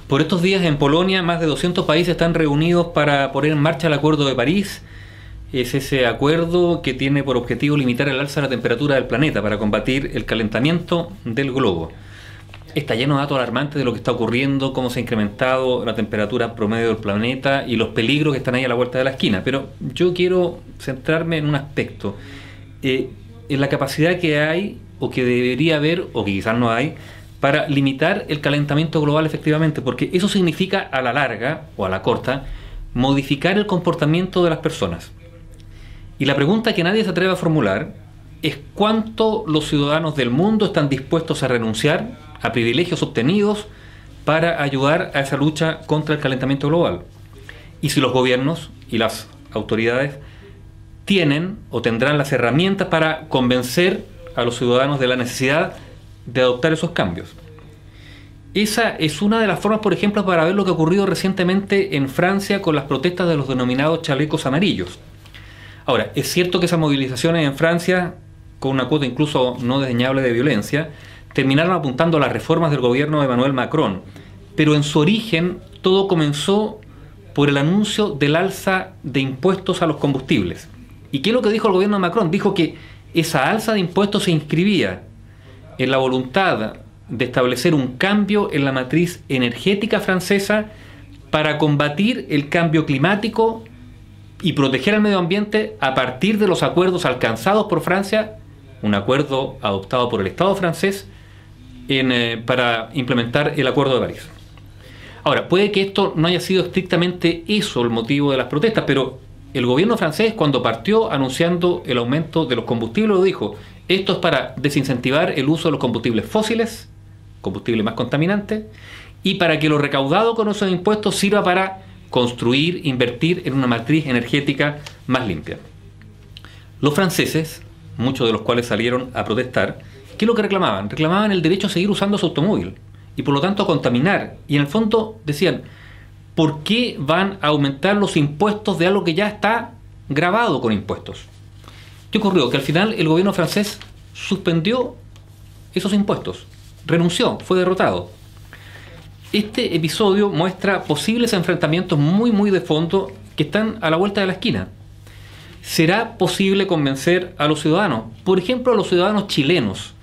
Por estos días en Polonia más de 200 países están reunidos para poner en marcha el Acuerdo de París. Es ese acuerdo que tiene por objetivo limitar el alza de la temperatura del planeta para combatir el calentamiento del globo. Está lleno de datos alarmantes de lo que está ocurriendo, cómo se ha incrementado la temperatura promedio del planeta y los peligros que están ahí a la vuelta de la esquina. Pero yo quiero centrarme en un aspecto, en la capacidad que hay, o que debería haber, o que quizás no hay, para limitar el calentamiento global efectivamente, porque eso significa a la larga, o a la corta, modificar el comportamiento de las personas. Y la pregunta que nadie se atreve a formular es cuánto los ciudadanos del mundo están dispuestos a renunciar a privilegios obtenidos para ayudar a esa lucha contra el calentamiento global. Y si los gobiernos y las autoridades tienen o tendrán las herramientas para convencer a los ciudadanos de la necesidad de adoptar esos cambios. Esa es una de las formas, por ejemplo, para ver lo que ha ocurrido recientemente en Francia con las protestas de los denominados chalecos amarillos. Ahora, es cierto que esas movilizaciones en Francia, con una cuota incluso no desdeñable de violencia, terminaron apuntando a las reformas del gobierno de Emmanuel Macron, pero en su origen todo comenzó por el anuncio del alza de impuestos a los combustibles. ¿Y qué es lo que dijo el gobierno de Macron? Dijo que esa alza de impuestos se inscribía en la voluntad de establecer un cambio en la matriz energética francesa para combatir el cambio climático y proteger al medio ambiente a partir de los acuerdos alcanzados por Francia, un acuerdo adoptado por el Estado francés para implementar el Acuerdo de París. Ahora, puede que esto no haya sido estrictamente eso el motivo de las protestas, pero el gobierno francés, cuando partió anunciando el aumento de los combustibles, lo dijo: esto es para desincentivar el uso de los combustibles fósiles, combustibles más contaminantes, y para que lo recaudado con esos impuestos sirva para construir, invertir en una matriz energética más limpia. Los franceses, muchos de los cuales salieron a protestar, ¿qué es lo que reclamaban? Reclamaban el derecho a seguir usando su automóvil y por lo tanto a contaminar. Y en el fondo decían: ¿por qué van a aumentar los impuestos de algo que ya está gravado con impuestos? ¿Qué ocurrió? Que al final el gobierno francés suspendió esos impuestos, renunció, fue derrotado. Este episodio muestra posibles enfrentamientos muy de fondo que están a la vuelta de la esquina. ¿Será posible convencer a los ciudadanos, por ejemplo a los ciudadanos chilenos,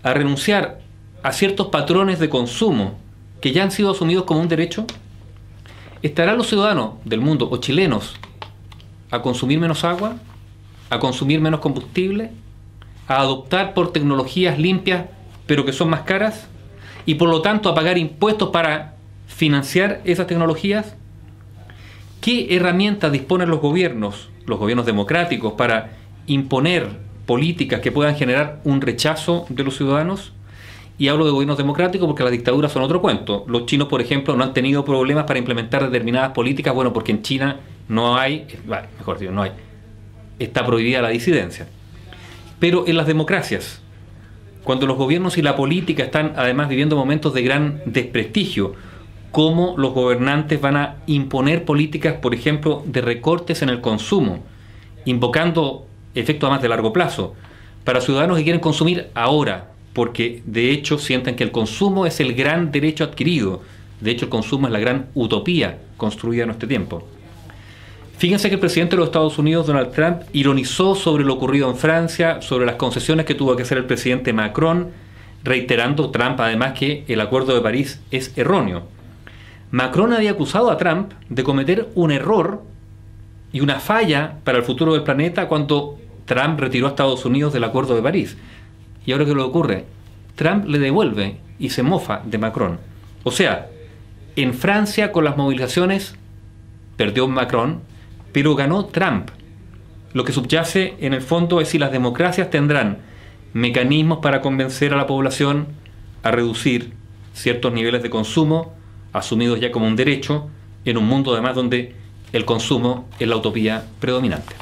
a renunciar a ciertos patrones de consumo que ya han sido asumidos como un derecho? ¿Estarán los ciudadanos del mundo o chilenos a consumir menos agua, a consumir menos combustible, a adoptar por tecnologías limpias pero que son más caras y por lo tanto a pagar impuestos para financiar esas tecnologías? ¿Qué herramientas disponen los gobiernos democráticos, para imponer políticas que puedan generar un rechazo de los ciudadanos? Y hablo de gobiernos democráticos porque las dictaduras son otro cuento. Los chinos, por ejemplo, no han tenido problemas para implementar determinadas políticas, bueno, porque en China no hay, mejor dicho, no hay, está prohibida la disidencia. Pero en las democracias, cuando los gobiernos y la política están además viviendo momentos de gran desprestigio, ¿cómo los gobernantes van a imponer políticas, por ejemplo, de recortes en el consumo, invocando efectos más de largo plazo, para ciudadanos que quieren consumir ahora, porque de hecho sienten que el consumo es el gran derecho adquirido? De hecho, el consumo es la gran utopía construida en este tiempo. Fíjense que el presidente de los Estados Unidos, Donald Trump, ironizó sobre lo ocurrido en Francia, sobre las concesiones que tuvo que hacer el presidente Macron, reiterando Trump además que el Acuerdo de París es erróneo. Macron había acusado a Trump de cometer un error y una falla para el futuro del planeta cuando Trump retiró a Estados Unidos del Acuerdo de París. ¿Y ahora qué le ocurre? Trump le devuelve y se mofa de Macron. O sea, en Francia con las movilizaciones perdió Macron, pero ganó Trump. Lo que subyace en el fondo es si las democracias tendrán mecanismos para convencer a la población a reducir ciertos niveles de consumo, asumidos ya como un derecho, en un mundo además donde el consumo es la utopía predominante.